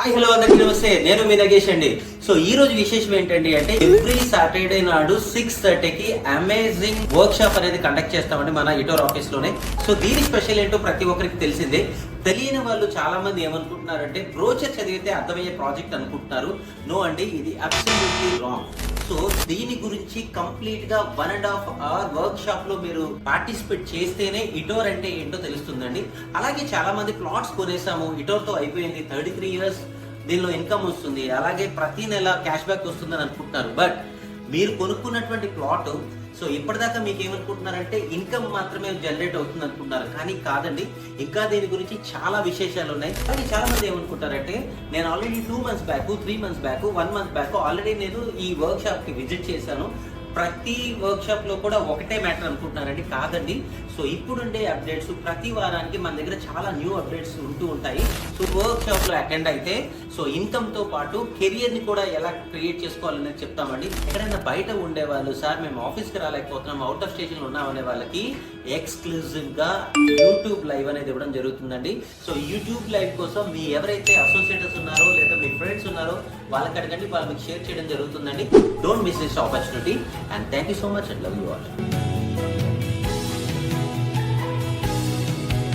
Hi hello అందరికీ నమస్తే, నేను మీ నగేష్ అండి. సో ఈ రోజు విశేషం ఏంటండి అంటే ఎవ్రీ సాటర్డే నాడు 6:30కి అమేజింగ్ వర్క్ షాప్ అనేది కండక్ట్ చేస్తామండి మన ఇటోర్ ఆఫీస్ లోనే. సో దీని స్పెషల్ ఏంటో ప్రతి ఒక్కరికి తెలిసిందే. తెలియని వాళ్ళు చాలా మంది ఏమనుకుంటున్నారంటే బ్రోచర్ చదివితే అర్థమయ్యే ప్రాజెక్ట్ అనుకుంటున్నారు. నో అండి, ఇది అబ్సల్యూట్లీ రాంగ్. సో దీని గురించి కంప్లీట్ గా 1.5 అవర్ వర్క్ షాప్ లో మీరు పార్టిసిపేట్ చేస్తేనే ఇటోర్ అంటే ఏంటో తెలుస్తుందండి. అలాగే చాలా మంది ప్లాట్స్ కొనేసాము, ఇటోర్ తో అయిపోయింది, 33 ఇయర్స్ దీనిలో ఇన్కమ్ వస్తుంది, అలాగే ప్రతి నెల క్యాష్ బ్యాక్ వస్తుందని అనుకుంటున్నారు. బట్ మీరు కొనుక్కున్నటువంటి ప్లాట్ సో ఇప్పటిదాకా మీకు ఏమనుకుంటున్నారంటే ఇన్కమ్ మాత్రమే జనరేట్ అవుతుంది అనుకుంటున్నారు, కానీ కాదండి. ఇంకా దీని గురించి చాలా విశేషాలు ఉన్నాయి. కానీ చాలా మంది ఏమనుకుంటారంటే నేను already 2 months back, 3 months back, 1 month back already నేను ఈ వర్క్ షాప్ కి విజిట్ చేశాను, ప్రతి వర్క్ షాప్ లో కూడా ఒకటే మ్యాటర్ అనుకుంటున్నారండి. కాదండి. సో ఇప్పుడుండే అప్డేట్స్ ప్రతి వారానికి మన దగ్గర చాలా న్యూ అప్డేట్స్ ఉంటూ ఉంటాయి. సో వర్క్ షాప్ లో అటెండ్ అయితే సో ఇన్కమ్ తో పాటు కెరియర్ ని కూడా ఎలా క్రియేట్ చేసుకోవాలనేది చెప్తామండి. ఎక్కడైనా బయట ఉండే వాళ్ళు, సార్ మేము ఆఫీస్ కి రాలేకపోతున్నాం, అవుట్ ఆఫ్ స్టేషన్ లో ఉన్నామనే వాళ్ళకి ఎక్స్క్లూజివ్ గా యూట్యూబ్ లైవ్ అనేది ఇవ్వడం జరుగుతుందండి. సో యూట్యూబ్ లైవ్ కోసం మీ ఎవరైతే అసోసియేటర్స్ ఉన్నారో లేదా మీ ఫ్రెండ్స్ ఉన్నారో వాళ్ళకి అడగండి, వాళ్ళు మీకు షేర్ చేయడం జరుగుతుందండి. Don't miss this opportunity and thank you so much and love you all.